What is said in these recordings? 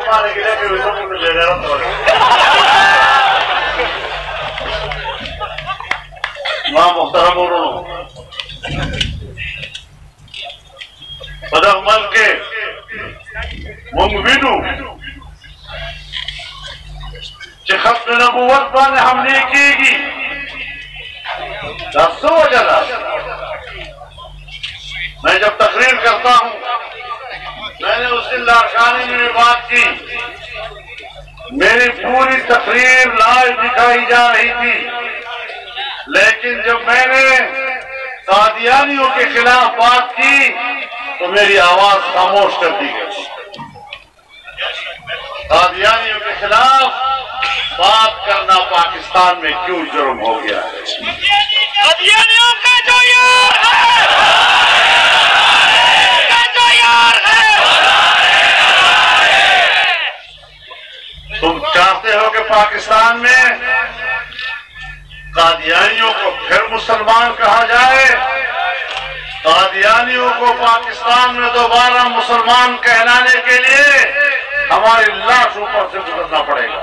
مانے کے لیے کہ وہ سب لے رہا ہوں ماں محترم بولو بدر مل کے ممبینو کہ ختم نبوت بانے حملے کی گی دستو وجہ میں جب تقریر کرتا ہوں میں نے اس دن لاڑکانے میں بات کی میری پوری تقریر لائیو دکھائی جا رہی تھی لیکن جب میں نے قادیانیوں کے خلاف بات کی تو میری آواز خاموش کر دی گئی قادیانیوں کے خلاف بات کرنا پاکستان میں کیوں جرم ہو گیا ہے قادیانیوں کا جو یار ہے تم چاہتے ہو کہ پاکستان میں قادیانیوں کو پھر مسلمان کہا جائے قادیانیوں کو پاکستان میں دوبارہ مسلمان کہلانے کے لیے ہماری لاش اوپر سے گزرنا پڑے گا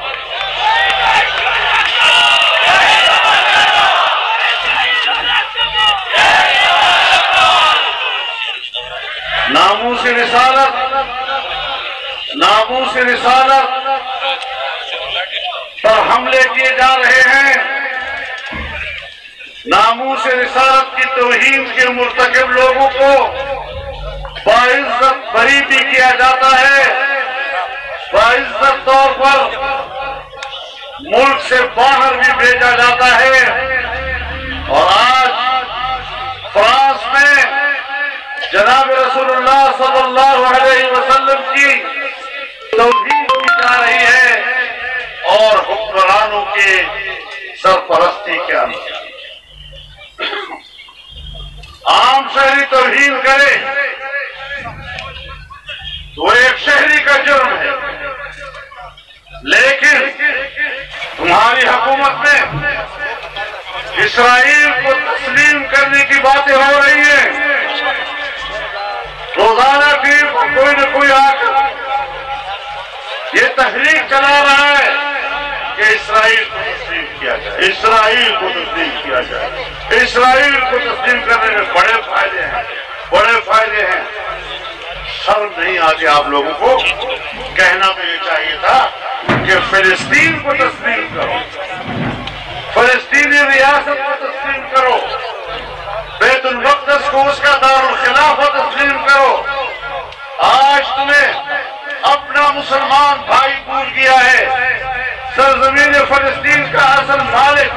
ناموس رسالت پر حملے کیے جا رہے ہیں ناموس رسالت کی توہین کے مرتکب لوگوں کو باعزت بری بھی کیا جاتا ہے باعزت طور پر ملک سے باہر بھی بھیجا جاتا ہے اور آج فرانس میں جناب رسول اللہ صلی اللہ علیہ وسلم کی توہین کی جا رہی ہے اور حکمرانوں کی سرپرستی کے اندر عام شہری توہین کرے تو ایک شہری کا جرم ہے لیکن تمہاری حکومت میں اسرائیل کو تسلیم کرنے کی باتیں ہو رہی ہیں روزانہ بھی کوئی نہ کوئی آ کر یہ تحریک چلا رہا ہے کہ اسرائیل کو تسلیم کیا جائے اسرائیل کو تسلیم کیا جائے اسرائیل کو تسلیم کرنے میں بڑے فائدے ہیں شرم نہیں آتی آپ لوگوں کو کہنا تو یہ چاہیے تھا کہ فلسطین کو تسلیم کرو فلسطینی ریاست کو تسلیم کرو بیت المقدس کو اس کا دارالخلافہ تسلیم کرو آج تمہیں اپنا مسلمان بھائی بھول گیا ہے سرزمین فلسطین کا اصل مالک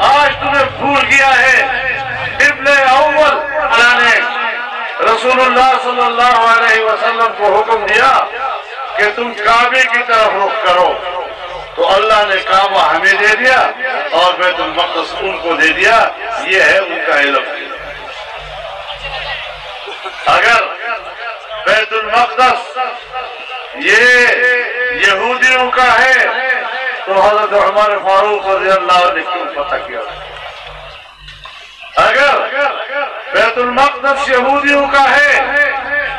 آج تمہیں بھول گیا ہے قبلہ اول نے رسول اللہ صلی اللہ علیہ وسلم کو حکم دیا کہ تم کعبے کی طرف رخ کرو تو اللہ نے کعبہ ہمیں دے دیا اور بیت المقدس ان کو دے دیا یہ ہے ان کا علم اگر بیت المقدس یہ یہودیوں کا ہے تو حضرت عمر فاروق رضی اللہ عنہ نے کیوں فتح کیا اگر بیت المقدس یہودیوں کا ہے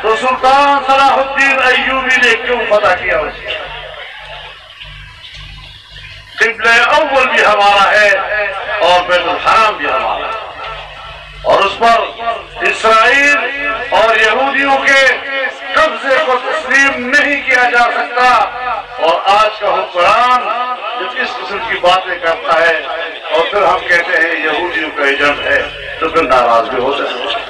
تو سلطان صلاح الدین ایوبی نے کیوں فتح کیا اسے قبلہ اول بھی ہمارا ہے اور بیت الحرام بھی ہمارا ہے اور اس پر اسرائیل اور یہودیوں کے قبضے کو تسلیم نہیں کیا جا سکتا اور آج کا حکمران جب اس قسم کی باتیں کرتا ہے اور پھر ہم کہتے ہیں یہودیوں کا ایجنٹ ہے تو پھر ناراض بھی ہو جائے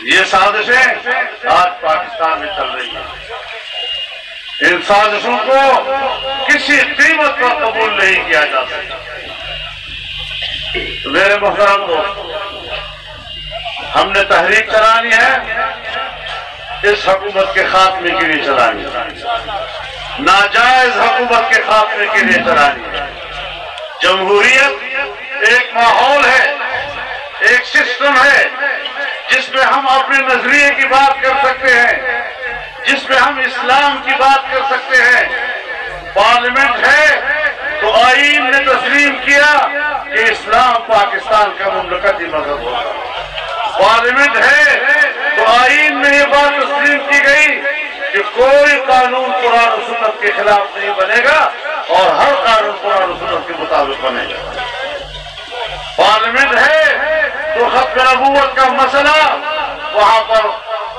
یہ سازشیں آج پاکستان میں چل رہی ہیں ان سازشوں کو کسی قیمت پر قبول نہیں کیا جا سکتا میرے محترم دوست ہم نے تحریک چلانی ہے اس حکومت کے خاتمے کے لیے چلانی ہے ناجائز حکومت کے خاتمے کے لیے چلانی ہے جمہوریت ایک ماحول ہے ایک سسٹم ہے جس میں ہم اپنے نظریے کی بات کر سکتے ہیں جس میں ہم اسلام کی بات کر سکتے ہیں پارلیمنٹ ہے تو آئین نے تسلیم کیا کہ اسلام پاکستان کا مملکتی مذہب ہوگا پارلیمنٹ ہے تو آئین میں یہ بات تسلیم کی گئی کہ کوئی قانون قرآن و سنت کے خلاف نہیں بنے گا اور ہر قانون قرآن و سنت کے مطابق بنے گا۔ پارلیمنٹ ہے تو ختم نبوت کا مسئلہ وہاں پر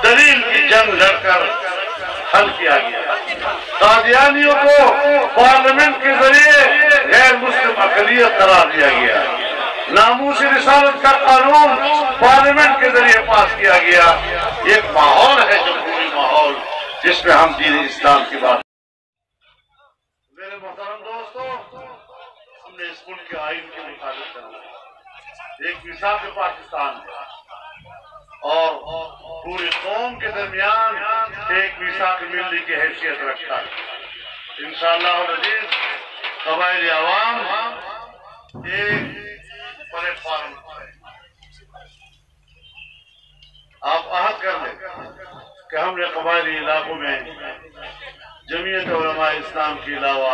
دلیل کی جنگ لڑ کر حل کیا گیا۔ قادیانیوں کو پارلیمنٹ کے ذریعے غیر مسلم اقلیت قرار دیا گیا۔ ناموس رسالت کا قانون پارلیمنٹ کے ذریعے پاس کیا گیا۔ ایک ماحول ہے جمہوری ماحول جس میں ہم دین اسلام کی بات۔ میرے محترم دوستو، ہم نے اس ملک کے آئین کے مطابق کرنا ہے، ایک میثاق پاکستان ہے اور پوری قوم کے درمیان ایک میثاق ملی کی حیثیت رکھتا ہے۔ انشاءاللہ العزیز قبائلی عوام ایک پلیٹ فارم ہے۔ آپ عہد کر لیں کہ ہم نے قبائلی علاقوں میں جمعیت علماء اسلام کے علاوہ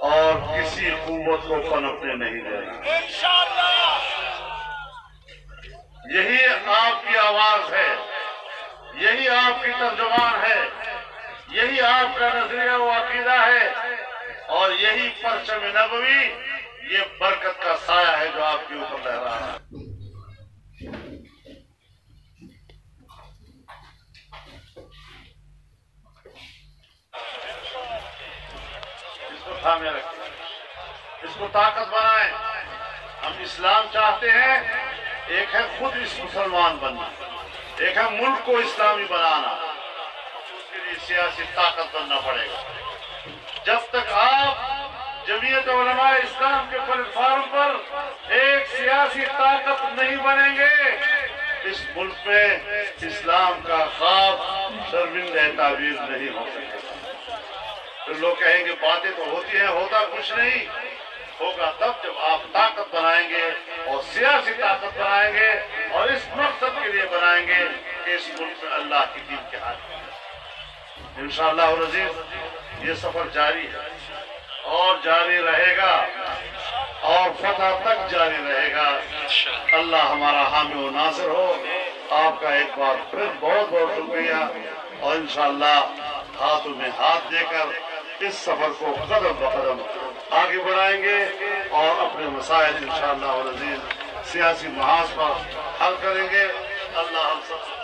اور کسی قوت کو پنپنے نہیں دیں گے۔ یہی آپ کی آواز ہے، یہی آپ کی ترجمان ہے، یہی آپ کا نظریہ و عقیدہ ہے اور یہی پرچم نبوی، یہ برکت کا سایہ ہے جو آپ کے اوپر لہرا رہا ہے۔ اس کو تھامے رکھیں، اس کو طاقت بنائیں۔ ہم اسلام چاہتے ہیں، ایک ہے خود اس مسلمان بننا، ایک ہے ملک کو اسلامی بنانا، اس کے لیے سیاسی طاقت بننا پڑے گا۔ جب تک آپ جمعیت علماء اسلام کے پلیٹ فارم پر ایک سیاسی طاقت نہیں بنیں گے، اس ملک میں اسلام کا خواب شرمندہ تعبیر نہیں ہو سکے گا۔ پھر لوگ کہیں گے باتیں تو ہوتی ہیں، ہوتا کچھ نہیں ہوگا تب جب آپ طاقت بنائیں گے اور سیاسی طاقت بنائیں گے اور اس مقصد کے لیے بنائیں گے کہ اس ملک میں اللہ کی دین کے حاکم۔ انشاءاللہ العزیز یہ سفر جاری ہے اور جاری رہے گا اور فتح تک جاری رہے گا۔ اللہ ہمارا حامی و ناصر ہو۔ آپ کا ایک بار پھر بہت بہت شکریہ اور انشاءاللہ ہاتھوں میں ہاتھ دے کر اس سفر کو قدم بقدم آگے بڑھائیں گے اور اپنے مسائل انشاءاللہ العزیز سیاسی محاذ پر حل کریں گے۔ اللہ ہم سب